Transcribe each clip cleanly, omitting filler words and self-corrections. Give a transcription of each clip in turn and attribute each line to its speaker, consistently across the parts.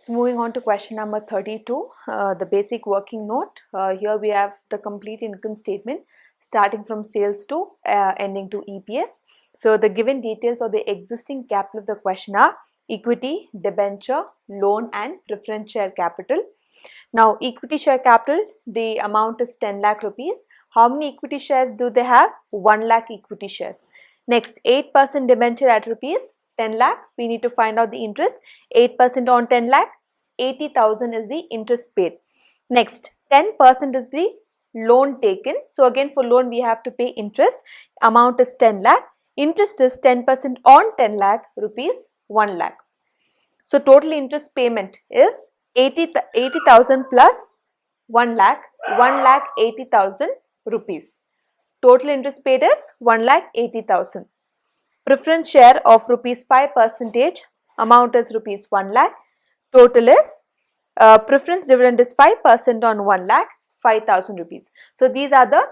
Speaker 1: So moving on to question number 32, the basic working note. Here we have the complete income statement starting from sales to ending to EPS. So the given details of the existing capital of the question are equity, debenture, loan and preference share capital. Now equity share capital, the amount is 10 lakh rupees. How many equity shares do they have? 1 lakh equity shares. Next, 8% debenture at rupees 10 lakh. We need to find out the interest. 8% on 10 lakh, 80,000 is the interest paid. Next, 10% is the loan taken. So again for loan we have to pay interest. Amount is 10 lakh. Interest is 10% on 10 lakh rupees 1 lakh. So total interest payment is 80,000 plus 1 lakh, 1,80,000 rupees. Total interest paid is 1,80,000. Preference share of rupees 5%, amount is rupees 1 lakh. Total is preference dividend is 5% on 1 lakh, 5,000 rupees. So these are the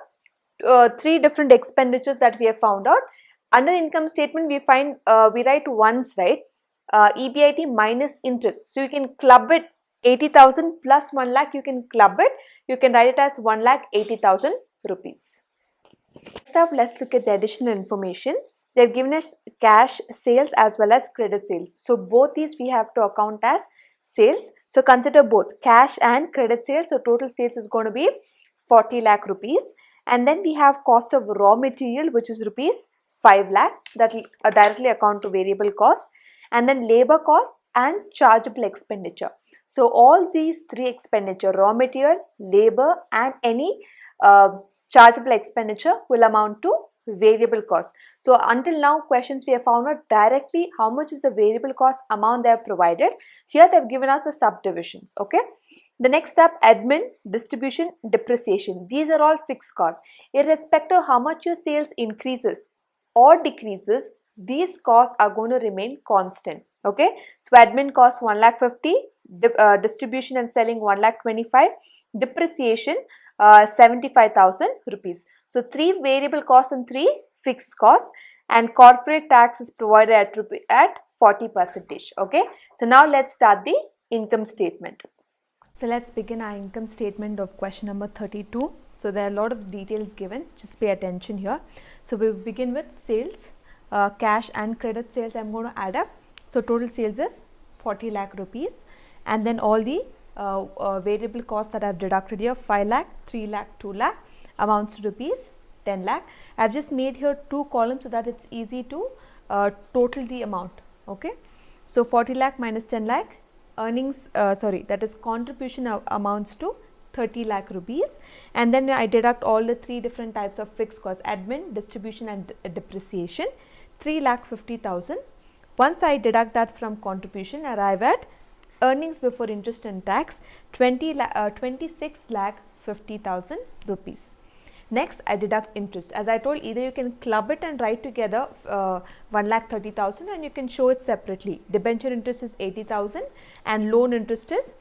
Speaker 1: three different expenditures that we have found out. Under income statement we find we write once, right? EBIT minus interest. So you can club it 80,000 plus 1 lakh, you can club it. You can write it as 1,80,000 rupees. Next up, let's look at the additional information. They have given us cash sales as well as credit sales. So both these we have to account as sales. So consider both cash and credit sales. So total sales is going to be 40 lakh rupees. And then we have cost of raw material, which is rupees 5 lakh, that will directly account to variable cost. And then labor cost and chargeable expenditure. So all these three expenditure, raw material, labor and any chargeable expenditure will amount to variable cost. So until now questions we have found out directly how much is the variable cost amount they have provided. Here they have given us the subdivisions. Okay. The next step, admin, distribution, depreciation. These are all fixed costs. Irrespective of how much your sales increases or decreases, these costs are going to remain constant. Okay. So admin cost 1,50,000, distribution and selling 1,25,000, depreciation 75,000 rupees. So three variable costs and three fixed costs, and corporate tax is provided at 40%. Okay. So now let's start the income statement. So let's begin our income statement of question number 32. So there are a lot of details given. Just pay attention here. So we will begin with sales. Cash and credit sales I'm going to add up. So total sales is 40 lakh rupees, and then all the variable costs that I have deducted here, 5 lakh, 3 lakh, 2 lakh amounts to rupees 10 lakh. I have just made here two columns so that it's easy to total the amount. Okay. So 40 lakh minus 10 lakh earnings, that is contribution amounts to 30 lakh rupees, and then I deduct all the three different types of fixed costs, admin, distribution and depreciation, 3,50,000. Once I deduct that from contribution, I arrive at earnings before interest and tax, 26,50,000 rupees. Next, I deduct interest. As I told, either you can club it and write together 1,30,000, and you can show it separately. Debenture interest is 80,000 and loan interest is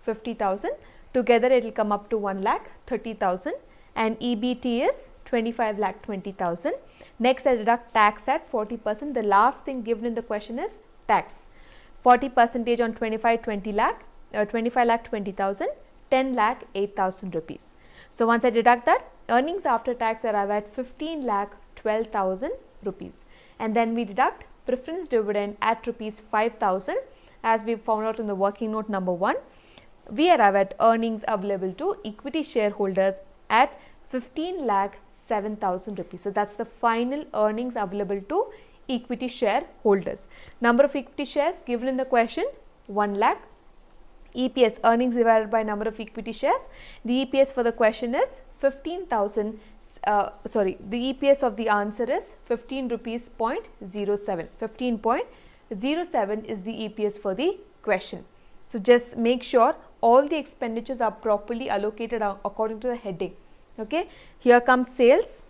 Speaker 1: 50,000. Together it will come up to 1,30,000, and EBT is 25,20,000. Next, I deduct tax at 40%. The last thing given in the question is tax. 40% on 25 lakh 20,000, 10 lakh 8,000 rupees. So once I deduct that, earnings after tax arrive at 15 lakh 12,000 rupees. And then we deduct preference dividend at rupees 5,000, as we found out in the working note number 1. We arrive at earnings available to equity shareholders at 15 lakh 7,000 rupees. So that's the final earnings available to equity shareholders. Number of equity shares given in the question 1 lakh. EPS, earnings divided by number of equity shares. The EPS for the question is 15,000. The EPS of the answer is 15 rupees 0.07. 15.07 is the EPS for the question. So just make sure all the expenditures are properly allocated according to the heading. Okay. Here comes sales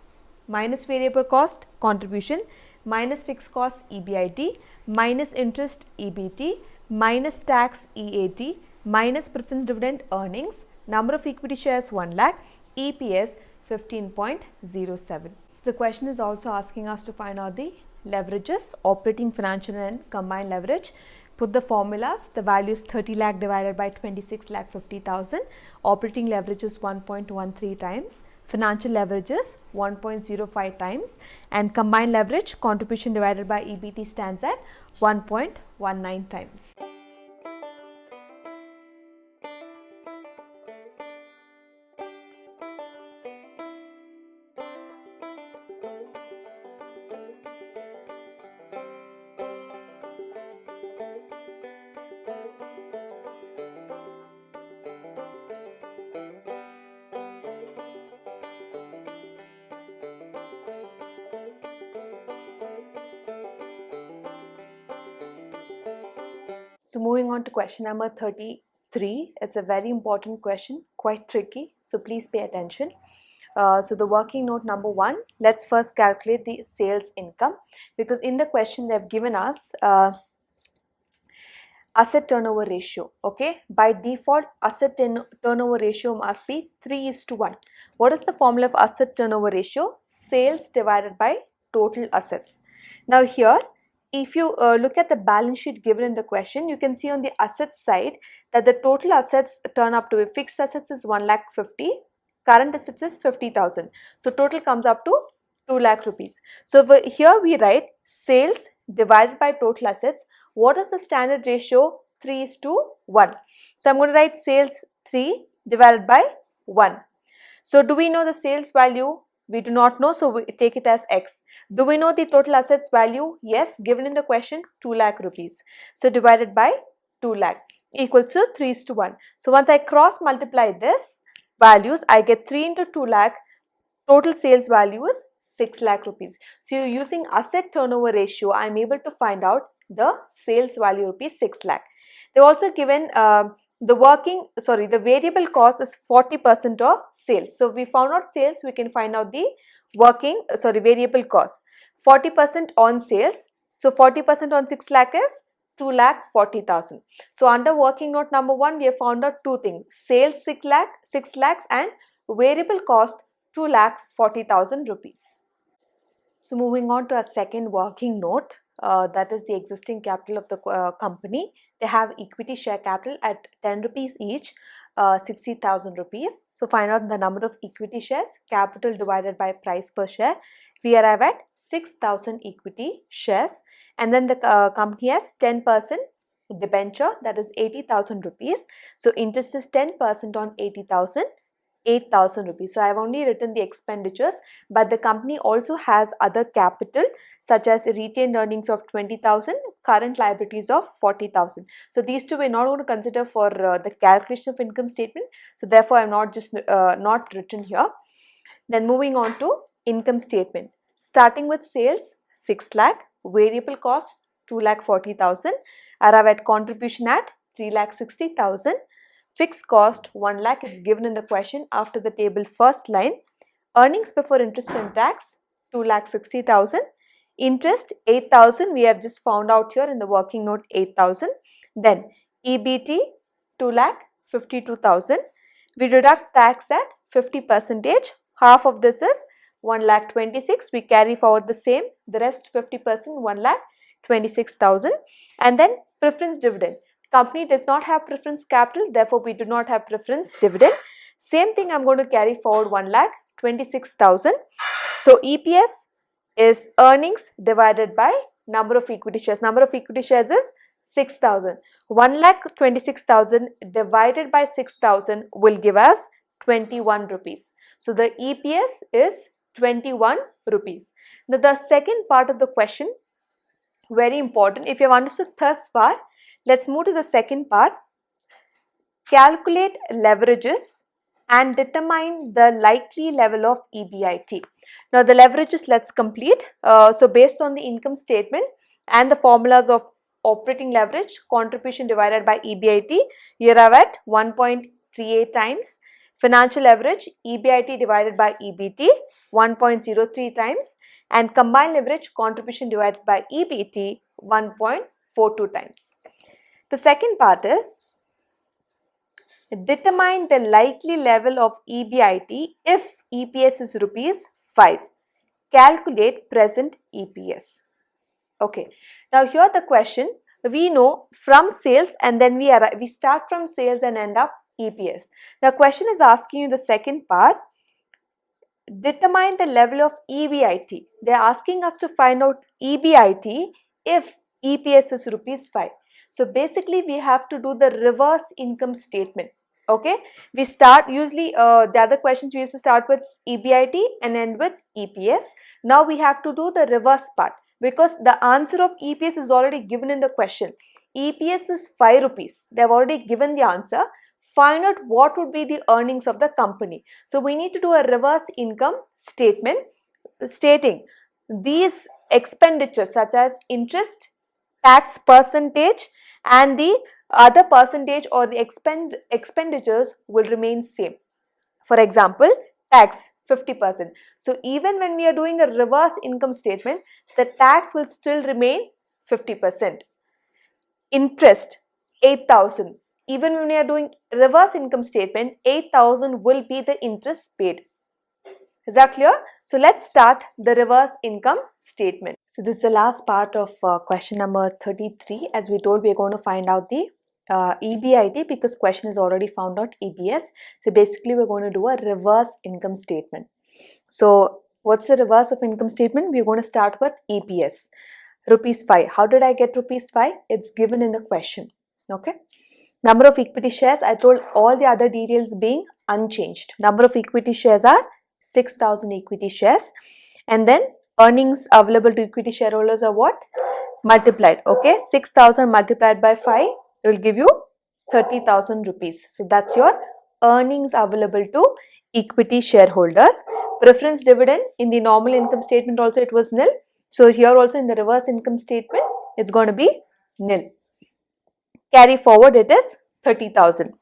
Speaker 1: minus variable cost contribution, minus fixed cost EBIT, minus interest EBT, minus tax EAT, minus preference dividend earnings, number of equity shares 1 lakh, EPS 15.07. So the question is also asking us to find out the leverages, operating, financial and combined leverage. Put the formulas. The value is 30 lakh divided by 26 lakh 50,000. Operating leverage is 1.13 times. Financial leverage is 1.05 times. And combined leverage, contribution divided by EBT, stands at 1.19 times. So moving on to question number 33. It's a very important question, quite tricky. So please pay attention. So the working note number 1, let's first calculate the sales income, because in the question they've given us asset turnover ratio. Okay, by default asset turnover ratio must be 3:1. What is the formula of asset turnover ratio? Sales divided by total assets. Now here, if you look at the balance sheet given in the question, you can see on the assets side that the total assets turn up to be fixed assets is 1,50,000, current assets is 50,000. So total comes up to 2 lakh rupees. So here we write sales divided by total assets. What is the standard ratio? 3:1. So I'm going to write sales 3 divided by 1. So do we know the sales value? We do not know, so we take it as X. Do we know the total assets value? Yes, given in the question 2 lakh rupees. So divided by 2 lakh equals to 3:1. So once I cross multiply this values, I get 3 into 2 lakh. Total sales value is 6 lakh rupees. So using asset turnover ratio, I am able to find out the sales value rupees 6 lakh. They also given the variable cost is 40% of sales. So we found out sales, we can find out the variable cost. 40% on sales. So 40% on 6 lakh is 2,40,000. So under working note number 1, we have found out two things: sales 6 lakhs and variable cost 2,40,000 rupees. So moving on to a second working note, that is the existing capital of the company. They have equity share capital at 10 rupees each, 60,000 rupees. So find out the number of equity shares, capital divided by price per share. We arrive at 6,000 equity shares, and then the company has 10% debenture, that is 80,000 rupees. So interest is 10% on 80,000. 8,000 rupees. So I have only written the expenditures, but the company also has other capital such as retained earnings of 20,000, current liabilities of 40,000. So these two we're not going to consider for the calculation of income statement. So therefore I am not written here. Then moving on to income statement. Starting with sales 6 lakh, variable cost 2,40,000, arrive at contribution at 3,60,000. Fixed cost 1 lakh is given in the question after the table first line. Earnings before interest and tax 2,60,000. Interest 8,000, we have just found out here in the working note 8,000. Then EBT 2,52,000. We deduct tax at 50%. Half of this is 1,26,000. We carry forward the same. The rest 50%, 1,26,000. And then preference dividend. Company does not have preference capital, therefore we do not have preference dividend. Same thing, I am going to carry forward 1,26,000. So EPS is earnings divided by number of equity shares. Number of equity shares is 6,000. 1,26,000 divided by 6,000 will give us 21 rupees. So the EPS is 21 rupees. Now the second part of the question, very important. If you have understood thus far, let's move to the second part. Calculate leverages and determine the likely level of EBIT. Now the leverages let's complete. So based on the income statement and the formulas of operating leverage, contribution divided by EBIT, you arrive at 1.38 times. Financial leverage, EBIT divided by EBT, 1.03 times, and combined leverage, contribution divided by EBT, 1.42 times. The second part is determine the likely level of EBIT if EPS is rupees 5. Calculate present EPS. Okay. Now here the question, we know from sales, and then we start from sales and end up EPS. The question is asking you the second part. Determine the level of EBIT. They are asking us to find out EBIT if EPS is rupees 5. So basically we have to do the reverse income statement. Okay, we start usually the other questions we used to start with EBIT and end with EPS. Now we have to do the reverse part because the answer of EPS is already given in the question. EPS is 5 rupees. They have already given the answer. Find out what would be the earnings of the company. So we need to do a reverse income statement stating these expenditures such as interest, tax percentage, and the other percentage or the expenditures will remain same. For example, tax 50%. So even when we are doing a reverse income statement, the tax will still remain 50%. Interest 8,000. Even when we are doing reverse income statement, 8,000 will be the interest paid. Is that clear? So let's start the reverse income statement. So this is the last part of question number 33. As we told, we are going to find out the EBIT because question is already found out EPS. So basically we're going to do a reverse income statement. So what's the reverse of income statement? We're going to start with EPS. Rupees 5. How did I get rupees 5? It's given in the question. Okay. Number of equity shares, I told all the other details being unchanged. Number of equity shares are 6,000 equity shares. And then earnings available to equity shareholders are what? Multiplied. Okay, 6,000 multiplied by 5 will give you 30,000 rupees. So that's your earnings available to equity shareholders. Preference dividend in the normal income statement also it was nil. So here also in the reverse income statement it's going to be nil. Carry forward it is 30,000.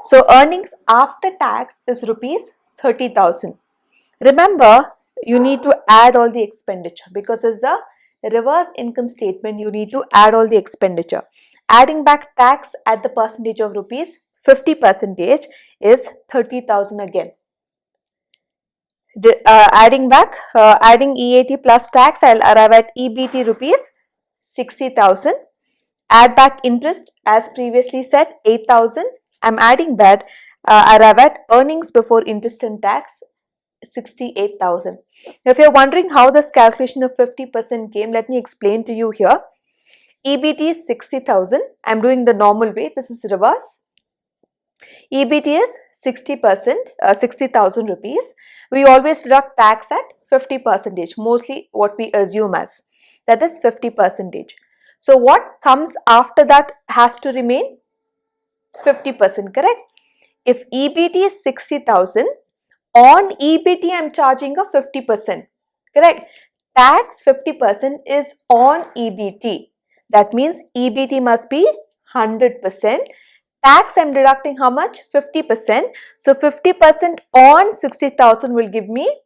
Speaker 1: So earnings after tax is rupees 30,000. Remember, you need to add all the expenditure because as a reverse income statement, you need to add all the expenditure. Adding back tax at the percentage of rupees 50% is 30,000 again. Adding EAT plus tax, I'll arrive at EBT rupees 60,000. Add back interest as previously said 8,000. I'm adding that, arrive at earnings before interest and tax 68,000. Now, if you're wondering how this calculation of 50% came, let me explain to you here. EBT is 60,000. I'm doing the normal way. This is reverse. EBT is 60%, 60,000 rupees. We always deduct tax at 50%, mostly what we assume as. That is 50%. So what comes after that has to remain 50%, correct? If EBT is 60,000, on EBT I am charging a 50%, correct? Tax 50% is on EBT. That means EBT must be 100%. Tax I am deducting how much? 50%. So 50% on 60,000 will give me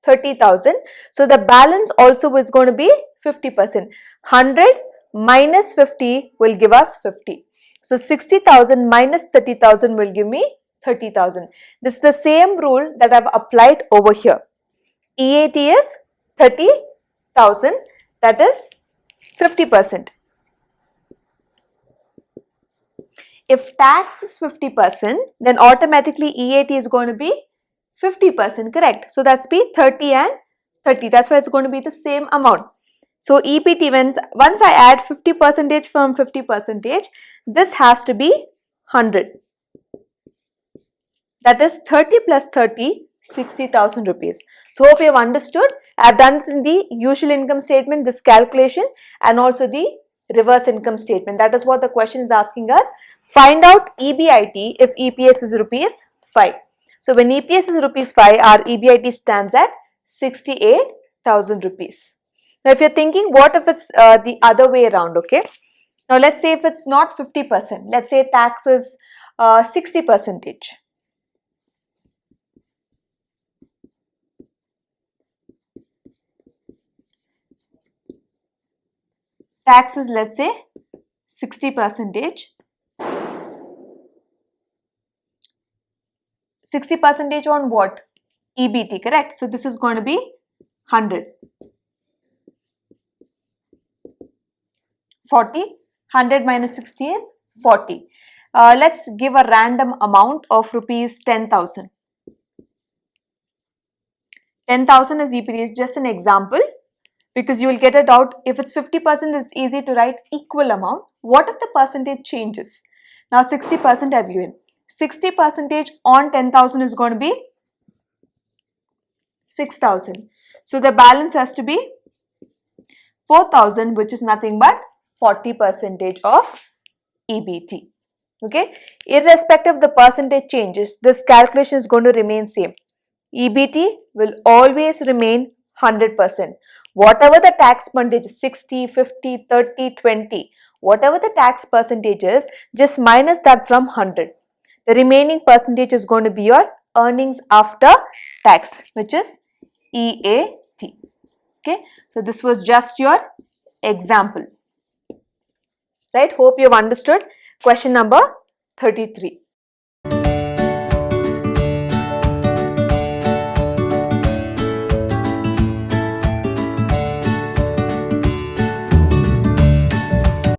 Speaker 1: 30,000. So the balance also is going to be 50%. 100 minus 50 will give us 50. So 60,000 minus 30,000 will give me 30,000. This is the same rule that I have applied over here. EAT is 30,000, that is 50%. If tax is 50%, then automatically EAT is going to be 50%, correct? So that's be 30 and 30. That's why it's going to be the same amount. So EBT, once I add 50% from 50%, this has to be 100. That is 30 plus 30, 60,000 rupees. So hope you have understood. I have done it in the usual income statement, this calculation, and also the reverse income statement. That is what the question is asking us. Find out EBIT if EPS is rupees 5. So when EPS is rupees 5, our EBIT stands at 68,000 rupees. Now if you're thinking, what if it's the other way around, okay? Now let's say if it's not 50%, let's say tax is 60%. Tax is, let's say, 60%. 60% on what? EBT, correct? So this is going to be 100. 40 100 minus 60 is 40. Let's give a random amount of rupees 10,000. 10,000 is EPD, just an example, because you will get a doubt. If it's 50%, it's easy to write equal amount. What if the percentage changes? Now 60% I've given. 60% on 10,000 is going to be 6,000. So the balance has to be 4,000, which is nothing but 40% of EBT. Okay, irrespective of the percentage changes, this calculation is going to remain same. EBT will always remain 100%. Whatever the tax percentage, 60, 50, 30, 20, whatever the tax percentage is, just minus that from 100. The remaining percentage is going to be your earnings after tax, which is EAT. Okay, so this was just your example. Right, hope you have understood. Question number 33.